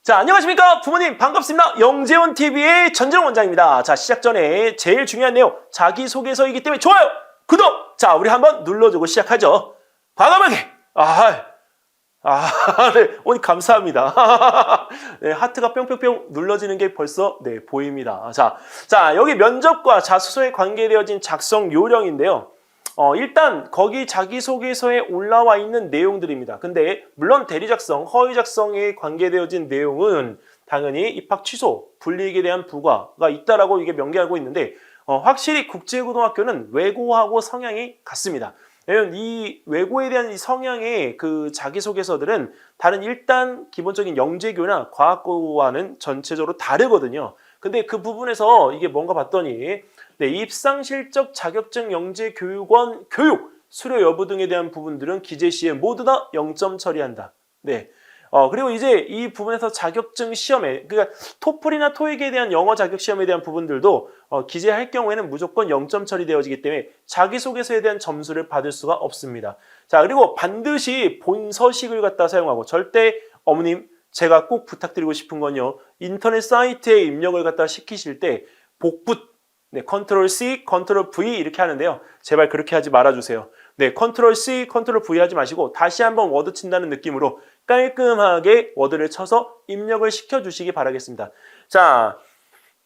자, 안녕하십니까 부모님, 반갑습니다. 영재원TV의 전재원 원장입니다. 자, 시작 전에 제일 중요한 내용, 자기소개서이기 때문에 좋아요, 구독! 자, 우리 한번 눌러주고 시작하죠. 과감하게! 네, 오늘 감사합니다. 네, 하트가 뿅뿅뿅 눌러지는 게 벌써 네 보입니다. 자, 여기 면접과 자소서에 관계되어진 작성 요령인데요. 일단 거기 자기소개서에 올라와 있는 내용들입니다. 근데 물론 대리작성, 허위작성에 관계되어진 내용은 당연히 입학 취소, 불이익에 대한 부과가 있다라고 이게 명기하고 있는데 확실히 국제고등학교는 외고하고 성향이 같습니다. 왜냐면 이 외고에 대한 이 성향의 그 자기소개서들은 다른 일단 기본적인 영재교나 과학고와는 전체적으로 다르거든요. 근데 그 부분에서 이게 뭔가 봤더니 네, 입상실적 자격증 영재교육원 교육 수료 여부 등에 대한 부분들은 기재 시에 모두 다 0점 처리한다. 네. 그리고 이제 이 부분에서 자격증 시험에, 그러니까 토플이나 토익에 대한 영어 자격 시험에 대한 부분들도 기재할 경우에는 무조건 0점 처리되어지기 때문에 자기소개서에 대한 점수를 받을 수가 없습니다. 자, 그리고 반드시 본서식을 갖다 사용하고 절대 어머님 제가 꼭 부탁드리고 싶은 건요. 인터넷 사이트에 입력을 갖다 시키실 때 복붙 네, 컨트롤 C, 컨트롤 V 이렇게 하는데요. 제발 그렇게 하지 말아주세요. 네, 컨트롤 C, 컨트롤 V 하지 마시고 다시 한번 워드 친다는 느낌으로 깔끔하게 워드를 쳐서 입력을 시켜주시기 바라겠습니다. 자,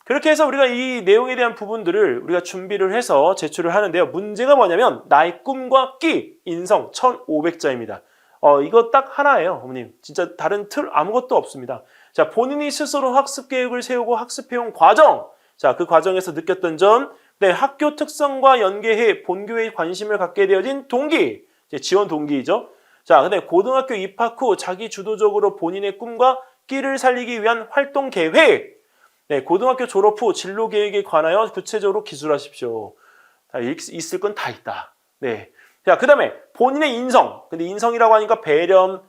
그렇게 해서 우리가 이 내용에 대한 부분들을 우리가 준비를 해서 제출을 하는데요. 문제가 뭐냐면 나의 꿈과 끼, 인성 1500자입니다. 이거 딱 하나예요, 어머님. 진짜 다른 틀 아무것도 없습니다. 자, 본인이 스스로 학습 계획을 세우고 학습해온 과정. 자, 그 과정에서 느꼈던 점, 네, 학교 특성과 연계해 본교에 관심을 갖게 되어진 동기, 지원 동기이죠. 자, 근데 고등학교 입학 후 자기 주도적으로 본인의 꿈과 끼를 살리기 위한 활동 계획, 네, 고등학교 졸업 후 진로 계획에 관하여 구체적으로 기술하십시오. 다 있을 건 다 있다. 네. 자, 그 다음에 본인의 인성, 근데 인성이라고 하니까 배려,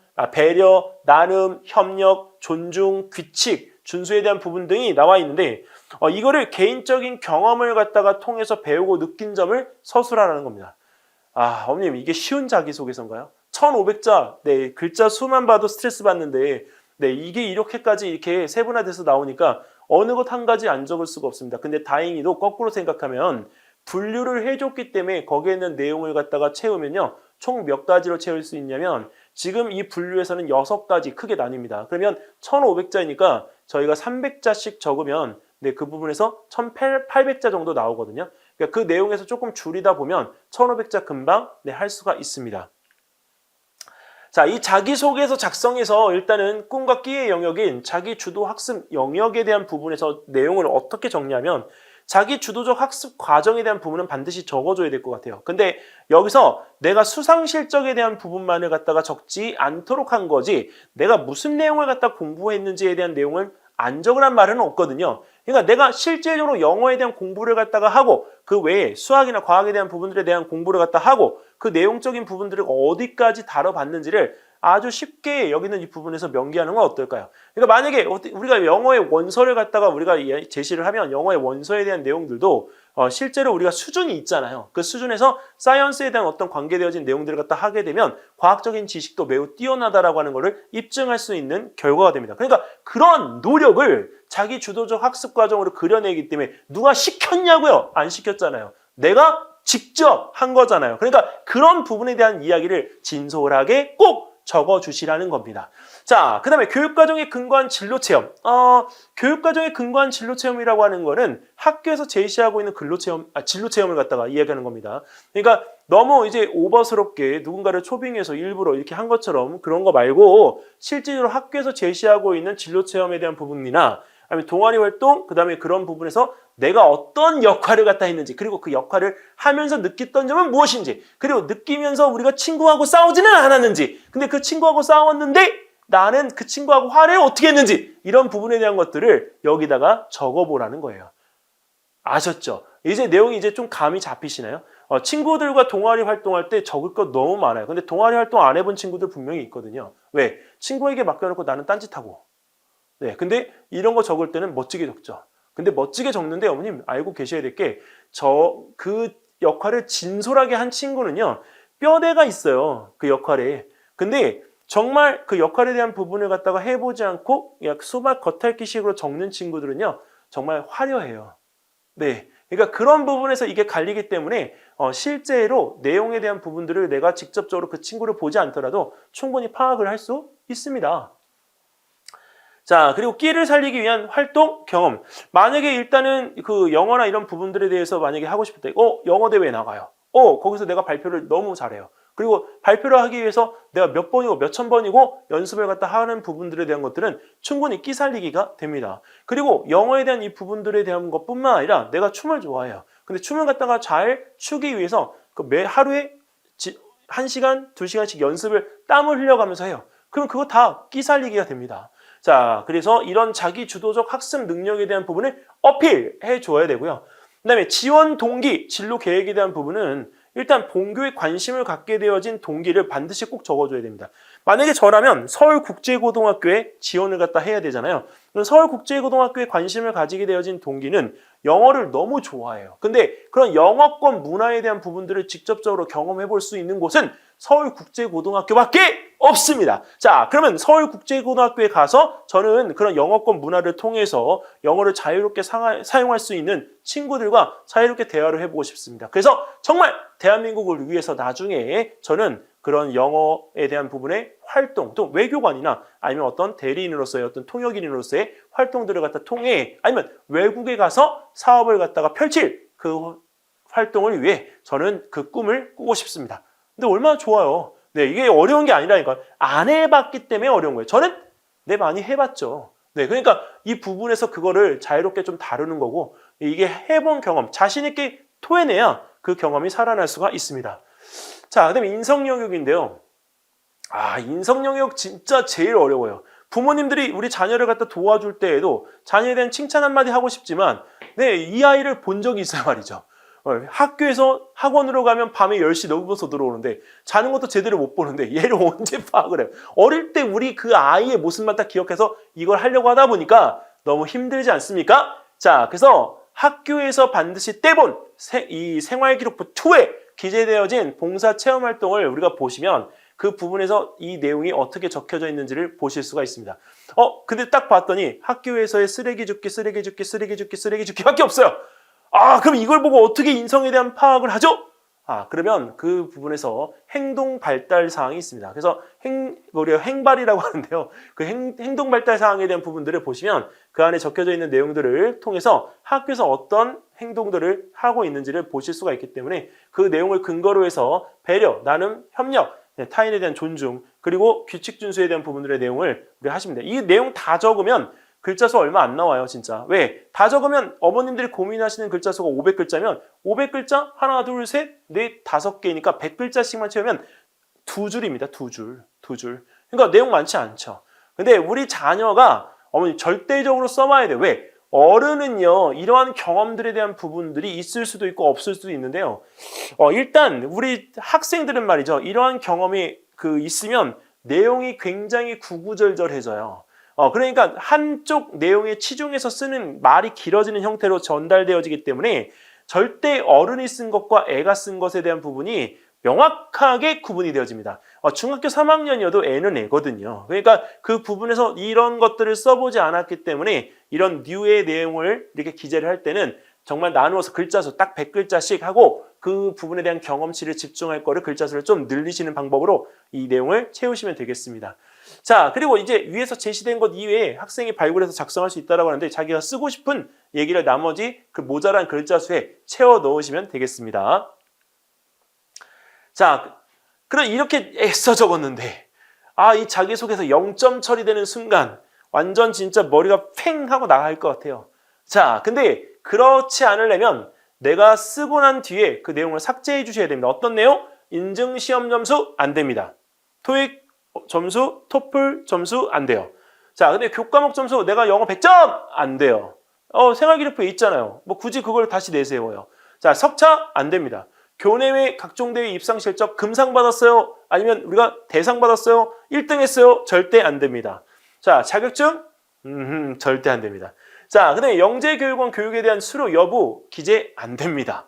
나눔, 협력, 존중, 규칙, 준수에 대한 부분 등이 나와 있는데 이거를 개인적인 경험을 갖다가 통해서 배우고 느낀 점을 서술하라는 겁니다. 어머님 이게 쉬운 자기소개서인가요? 1500자, 네, 글자 수만 봐도 스트레스 받는데 네, 이게 이렇게까지 이렇게 세분화돼서 나오니까 어느 것 한 가지 안 적을 수가 없습니다. 근데 다행히도 거꾸로 생각하면 분류를 해줬기 때문에 거기에 있는 내용을 갖다가 채우면요. 총 몇 가지로 채울 수 있냐면 지금 이 분류에서는 6가지 크게 나뉩니다. 그러면 1500자이니까 저희가 300자씩 적으면 네, 그 부분에서 1800자 정도 나오거든요. 그러니까 그 내용에서 조금 줄이다 보면 1500자 금방 네, 할 수가 있습니다. 자, 이 자기소개서 작성에서 일단은 꿈과 끼의 영역인 자기 주도 학습 영역에 대한 부분에서 내용을 어떻게 정리하면 자기 주도적 학습 과정에 대한 부분은 반드시 적어줘야 될 것 같아요. 근데 여기서 내가 수상 실적에 대한 부분만을 갖다가 적지 않도록 한 거지 내가 무슨 내용을 갖다 공부했는지에 대한 내용을 안 적으란 말은 없거든요. 그러니까 내가 실제적으로 영어에 대한 공부를 갖다가 하고 그 외에 수학이나 과학에 대한 부분들에 대한 공부를 갖다 하고 그 내용적인 부분들을 어디까지 다뤄봤는지를 아주 쉽게 여기는 이 부분에서 명기하는 건 어떨까요? 그러니까 만약에 우리가 영어의 원서를 갖다가 우리가 제시를 하면 영어의 원서에 대한 내용들도 실제로 우리가 수준이 있잖아요. 그 수준에서 사이언스에 대한 어떤 관계되어진 내용들을 갖다 하게 되면 과학적인 지식도 매우 뛰어나다라고 하는 것을 입증할 수 있는 결과가 됩니다. 그러니까 그런 노력을 자기 주도적 학습 과정으로 그려내기 때문에 누가 시켰냐고요? 안 시켰잖아요. 내가 직접 한 거잖아요. 그러니까 그런 부분에 대한 이야기를 진솔하게 꼭 적어주시라는 겁니다. 자, 그 다음에 교육과정에 근거한 진로체험. 교육과정에 근거한 진로체험이라고 하는 거는 학교에서 제시하고 있는 진로체험을 갖다가 이야기하는 겁니다. 그러니까 너무 이제 오버스럽게 누군가를 초빙해서 일부러 이렇게 한 것처럼 그런 거 말고 실제로 학교에서 제시하고 있는 진로체험에 대한 부분이나 아니면 동아리 활동, 그 다음에 그런 부분에서 내가 어떤 역할을 갖다 했는지 그리고 그 역할을 하면서 느꼈던 점은 무엇인지 그리고 느끼면서 우리가 친구하고 싸우지는 않았는지 근데 그 친구하고 싸웠는데 나는 그 친구하고 화를 어떻게 했는지 이런 부분에 대한 것들을 여기다가 적어보라는 거예요. 아셨죠? 이제 내용이 이제 좀 감이 잡히시나요? 친구들과 동아리 활동할 때 적을 것 너무 많아요. 근데 동아리 활동 안 해본 친구들 분명히 있거든요. 왜? 친구에게 맡겨놓고 나는 딴짓하고 네, 근데 이런 거 적을 때는 멋지게 적죠. 근데 멋지게 적는데 어머님 알고 계셔야 될 게 그 역할을 진솔하게 한 친구는요 뼈대가 있어요. 그 역할에. 근데 정말 그 역할에 대한 부분을 갖다가 해보지 않고 약 수박 겉핥기식으로 적는 친구들은요, 정말 화려해요. 네. 그러니까 그런 부분에서 이게 갈리기 때문에 실제로 내용에 대한 부분들을 내가 직접적으로 그 친구를 보지 않더라도 충분히 파악을 할 수 있습니다. 자, 그리고 끼를 살리기 위한 활동, 경험. 만약에 일단은 그 영어나 이런 부분들에 대해서 만약에 하고 싶을 때, 영어 대회에 나가요. 거기서 내가 발표를 너무 잘해요. 그리고 발표를 하기 위해서 내가 몇 번이고 몇 천 번이고 연습을 갖다 하는 부분들에 대한 것들은 충분히 끼 살리기가 됩니다. 그리고 영어에 대한 이 부분들에 대한 것뿐만 아니라 내가 춤을 좋아해요. 근데 춤을 갖다가 잘 추기 위해서 그 매 하루에 1시간, 2시간씩 연습을 땀을 흘려가면서 해요. 그럼 그거 다 끼 살리기가 됩니다. 자, 그래서 이런 자기 주도적 학습 능력에 대한 부분을 어필해 줘야 되고요. 그다음에 지원 동기, 진로 계획에 대한 부분은 일단 본교에 관심을 갖게 되어진 동기를 반드시 꼭 적어줘야 됩니다. 만약에 저라면 서울국제고등학교에 지원을 갖다 해야 되잖아요. 그럼 서울국제고등학교에 관심을 가지게 되어진 동기는 영어를 너무 좋아해요. 근데 그런 영어권 문화에 대한 부분들을 직접적으로 경험해 볼 수 있는 곳은 서울국제고등학교밖에 없습니다. 자, 그러면 서울국제고등학교에 가서 저는 그런 영어권 문화를 통해서 영어를 자유롭게 사용할 수 있는 친구들과 자유롭게 대화를 해보고 싶습니다. 그래서 정말 대한민국을 위해서 나중에 저는 그런 영어에 대한 부분의 활동, 또 외교관이나 아니면 어떤 대리인으로서의 어떤 통역인으로서의 활동들을 갖다 통해 아니면 외국에 가서 사업을 갖다가 펼칠 그 활동을 위해 저는 그 꿈을 꾸고 싶습니다. 근데 얼마나 좋아요. 네, 이게 어려운 게 아니라니까요. 안 해봤기 때문에 어려운 거예요. 저는 많이 해봤죠. 네, 그러니까 이 부분에서 그거를 자유롭게 좀 다루는 거고 이게 해본 경험, 자신 있게 토해내야 그 경험이 살아날 수가 있습니다. 자, 그다음에 인성 영역인데요. 인성 영역 진짜 제일 어려워요. 부모님들이 우리 자녀를 갖다 도와줄 때에도 자녀에 대한 칭찬 한마디 하고 싶지만 이 아이를 본 적이 있어요 말이죠. 학교에서 학원으로 가면 밤에 10시 넘어서 들어오는데 자는 것도 제대로 못 보는데 얘를 언제 파악을 해요. 어릴 때 우리 그 아이의 모습만 딱 기억해서 이걸 하려고 하다 보니까 너무 힘들지 않습니까? 자, 그래서 학교에서 반드시 떼본 이 생활기록부 2에 기재되어진 봉사체험활동을 우리가 보시면 그 부분에서 이 내용이 어떻게 적혀져 있는지를 보실 수가 있습니다. 근데 딱 봤더니 학교에서의 쓰레기 줍기밖에 없어요. 그럼 이걸 보고 어떻게 인성에 대한 파악을 하죠? 그러면 그 부분에서 행동 발달 사항이 있습니다. 그래서 우리가 행발이라고 하는데요. 그 행동 발달 사항에 대한 부분들을 보시면 그 안에 적혀져 있는 내용들을 통해서 학교에서 어떤 행동들을 하고 있는지를 보실 수가 있기 때문에 그 내용을 근거로 해서 배려, 나눔, 협력, 타인에 대한 존중, 그리고 규칙 준수에 대한 부분들의 내용을 우리가 하시면 돼요. 이 내용 다 적으면 글자 수 얼마 안 나와요, 진짜. 왜? 다 적으면 어머님들이 고민하시는 글자 수가 500글자면 500글자 하나, 둘, 셋, 넷, 5개니까 100글자씩만 채우면 2줄입니다. 2줄. 그러니까 내용 많지 않죠. 근데 우리 자녀가 어머니 절대적으로 써봐야 돼요. 왜? 어른은요, 이러한 경험들에 대한 부분들이 있을 수도 있고 없을 수도 있는데요. 일단 우리 학생들은 말이죠. 이러한 경험이 있으면 내용이 굉장히 구구절절해져요. 그러니까 한쪽 내용에 치중해서 쓰는 말이 길어지는 형태로 전달되어지기 때문에 절대 어른이 쓴 것과 애가 쓴 것에 대한 부분이 명확하게 구분이 되어집니다. 중학교 3학년이어도 애는 애거든요. 그러니까 그 부분에서 이런 것들을 써보지 않았기 때문에 이런 뉴의 내용을 이렇게 기재를 할 때는 정말 나누어서 글자 수 딱 100글자씩 하고 그 부분에 대한 경험치를 집중할 거를 글자 수를 좀 늘리시는 방법으로 이 내용을 채우시면 되겠습니다. 자, 그리고 이제 위에서 제시된 것 이외에 학생이 발굴해서 작성할 수 있다고 하는데 자기가 쓰고 싶은 얘기를 나머지 그 모자란 글자 수에 채워 넣으시면 되겠습니다. 자, 그럼 이렇게 애써 적었는데 이 자기소개서 0점 처리되는 순간 완전 진짜 머리가 팽 하고 나갈 것 같아요. 자, 근데 그렇지 않으려면 내가 쓰고 난 뒤에 그 내용을 삭제해 주셔야 됩니다. 어떤 내용? 인증시험 점수 안 됩니다. 토익 점수, 토플 점수 안 돼요. 자, 근데 교과목 점수 내가 영어 100점 안 돼요. 생활기록부에 있잖아요. 뭐 굳이 그걸 다시 내세워요. 자, 석차 안 됩니다. 교내외 각종 대회 입상 실적 금상 받았어요? 아니면 우리가 대상 받았어요? 1등 했어요? 절대 안 됩니다. 자, 자격증? 절대 안 됩니다. 자, 근데 영재교육원 교육에 대한 수료 여부 기재 안 됩니다.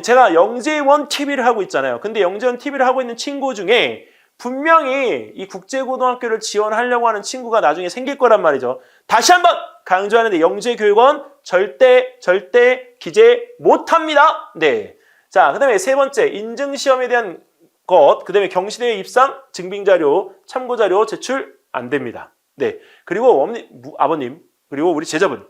제가 영재원 TV를 하고 있잖아요. 근데 영재원 TV를 하고 있는 친구 중에 분명히 이 국제고등학교를 지원하려고 하는 친구가 나중에 생길 거란 말이죠. 다시 한번 강조하는데 영재교육원 절대 기재 못합니다. 네. 자, 그 다음에 세 번째, 인증시험에 대한 것, 그 다음에 경시대회 입상, 증빙자료, 참고자료 제출 안 됩니다. 네. 그리고 아버님, 그리고 우리 제자분,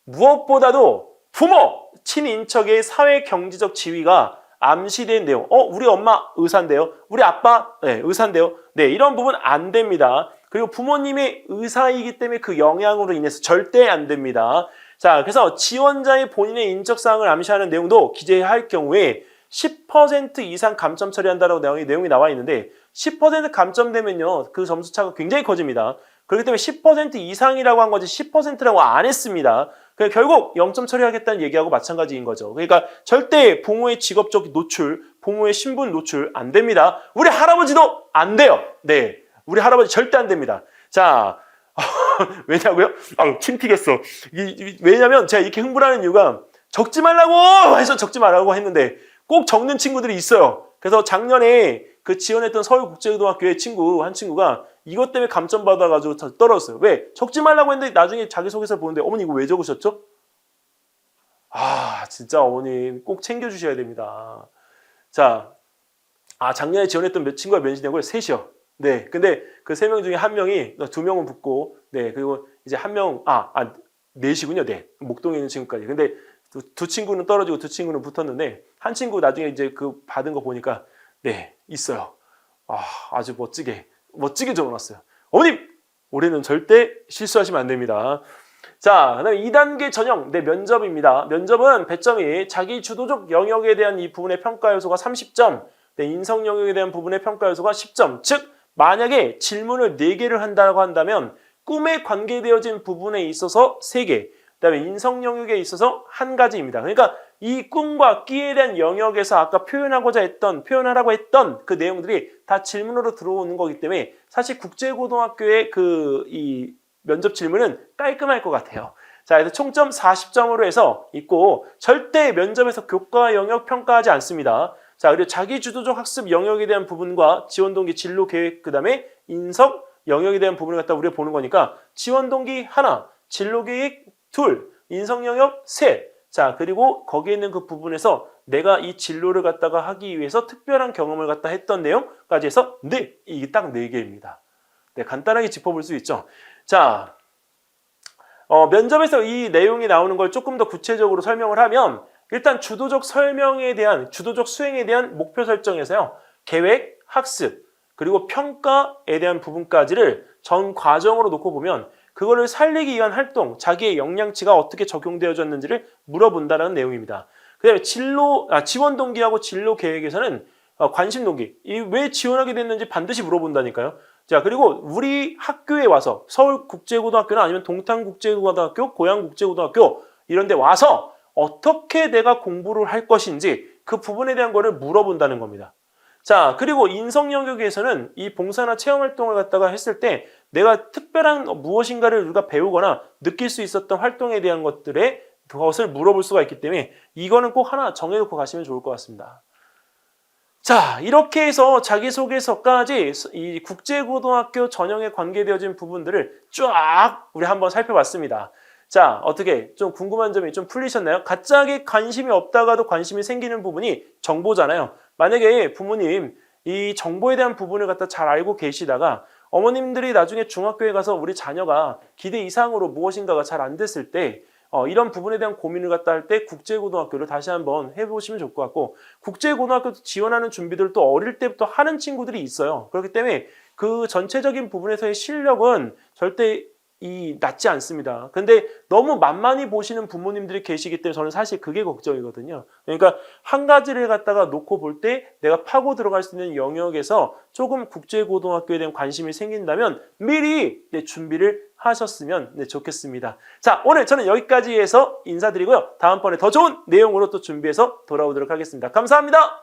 무엇보다도 부모, 친인척의 사회경제적 지위가 암시된 내용. 우리 엄마 의사인데요. 우리 아빠 의사인데요. 네, 이런 부분 안 됩니다. 그리고 부모님의 의사이기 때문에 그 영향으로 인해서 절대 안 됩니다. 자, 그래서 지원자의 본인의 인적사항을 암시하는 내용도 기재할 경우에 10% 이상 감점 처리한다라고 내용이 나와 있는데 10% 감점되면요. 그 점수차가 굉장히 커집니다. 그렇기 때문에 10% 이상이라고 한 거지 10%라고 안 했습니다. 그러니까 결국 0점 처리하겠다는 얘기하고 마찬가지인 거죠. 그러니까 절대 부모의 직업적 노출, 부모의 신분 노출 안 됩니다. 우리 할아버지도 안 돼요. 네, 우리 할아버지 절대 안 됩니다. 자, 왜냐고요? 침 튀겠어. 왜냐면 제가 이렇게 흥분하는 이유가 적지 말라고 해서 적지 말라고 했는데 꼭 적는 친구들이 있어요. 그래서 작년에 그 지원했던 서울국제고등학교의 한 친구가 이것 때문에 감점 받아가지고 떨어졌어요. 왜? 적지 말라고 했는데 나중에 자기소개서 보는데 어머니 이거 왜 적으셨죠? 진짜 어머님 꼭 챙겨주셔야 됩니다. 자, 작년에 지원했던 몇 친구가 면신된 걸 셋이요. 네, 근데 그 3명 중에 1명이 2명은 붙고, 네, 그리고 이제 1명, 넷이군요. 네, 목동에 있는 친구까지. 근데 두 친구는 떨어지고 두 친구는 붙었는데 한 친구 나중에 이제 그 받은 거 보니까 네, 있어요. 아주 멋지게 적어놨어요. 어머님! 올해는 절대 실수하시면 안 됩니다. 자, 그다음에 2단계 전형, 네, 면접입니다. 면접은 배점이 자기 주도적 영역에 대한 이 부분의 평가 요소가 30점, 네, 인성 영역에 대한 부분의 평가 요소가 10점. 즉, 만약에 질문을 4개를 한다고 한다면 꿈에 관계되어진 부분에 있어서 3개, 그다음에 인성 영역에 있어서 1가지입니다. 그러니까 이 꿈과 끼에 대한 영역에서 아까 표현하라고 했던 그 내용들이 다 질문으로 들어오는 거기 때문에 사실 국제고등학교의 이 면접 질문은 깔끔할 것 같아요. 자, 그래서 총점 40점으로 해서 있고 절대 면접에서 교과 영역 평가하지 않습니다. 자, 그리고 자기 주도적 학습 영역에 대한 부분과 지원 동기 진로 계획 그다음에 인성 영역에 대한 부분을 갖다 우리가 보는 거니까 지원 동기 1, 진로 계획 2, 인성 영역 3. 자, 그리고 거기에 있는 그 부분에서 내가 이 진로를 갖다가 하기 위해서 특별한 경험을 갖다 했던 내용까지 해서 네, 이게 딱 4개입니다. 네, 간단하게 짚어볼 수 있죠. 자, 면접에서 이 내용이 나오는 걸 조금 더 구체적으로 설명을 하면 일단 주도적 수행에 대한 목표 설정에서요. 계획, 학습, 그리고 평가에 대한 부분까지를 전 과정으로 놓고 보면 그거를 살리기 위한 활동, 자기의 역량치가 어떻게 적용되어졌는지를 물어본다는 내용입니다. 그 다음에 지원 동기하고 진로 계획에서는 관심 동기, 왜 지원하게 됐는지 반드시 물어본다니까요. 자, 그리고 우리 학교에 와서 서울국제고등학교나 아니면 동탄국제고등학교, 고양국제고등학교 이런 데 와서 어떻게 내가 공부를 할 것인지 그 부분에 대한 거를 물어본다는 겁니다. 자, 그리고 인성 영역에서는 이 봉사나 체험 활동을 갖다가 했을 때 내가 특별한 무엇인가를 우리가 배우거나 느낄 수 있었던 활동에 대한 그것을 물어볼 수가 있기 때문에 이거는 꼭 하나 정해놓고 가시면 좋을 것 같습니다. 자, 이렇게 해서 자기소개서까지 이 국제고등학교 전형에 관계되어진 부분들을 쫙 우리 한번 살펴봤습니다. 자, 어떻게 좀 궁금한 점이 좀 풀리셨나요? 갑자기 관심이 없다가도 관심이 생기는 부분이 정보잖아요. 만약에 부모님 이 정보에 대한 부분을 갖다 잘 알고 계시다가 어머님들이 나중에 중학교에 가서 우리 자녀가 기대 이상으로 무엇인가가 잘 안 됐을 때 이런 부분에 대한 고민을 갖다 할 때 국제고등학교를 다시 한번 해보시면 좋을 것 같고 국제고등학교 지원하는 준비들을 또 어릴 때부터 하는 친구들이 있어요. 그렇기 때문에 그 전체적인 부분에서의 실력은 절대 낮지 않습니다. 근데 너무 만만히 보시는 부모님들이 계시기 때문에 저는 사실 그게 걱정이거든요. 그러니까 한 가지를 갖다가 놓고 볼 때 내가 파고 들어갈 수 있는 영역에서 조금 국제고등학교에 대한 관심이 생긴다면 미리 준비를 하셨으면 좋겠습니다. 자, 오늘 저는 여기까지 해서 인사드리고요. 다음번에 더 좋은 내용으로 또 준비해서 돌아오도록 하겠습니다. 감사합니다.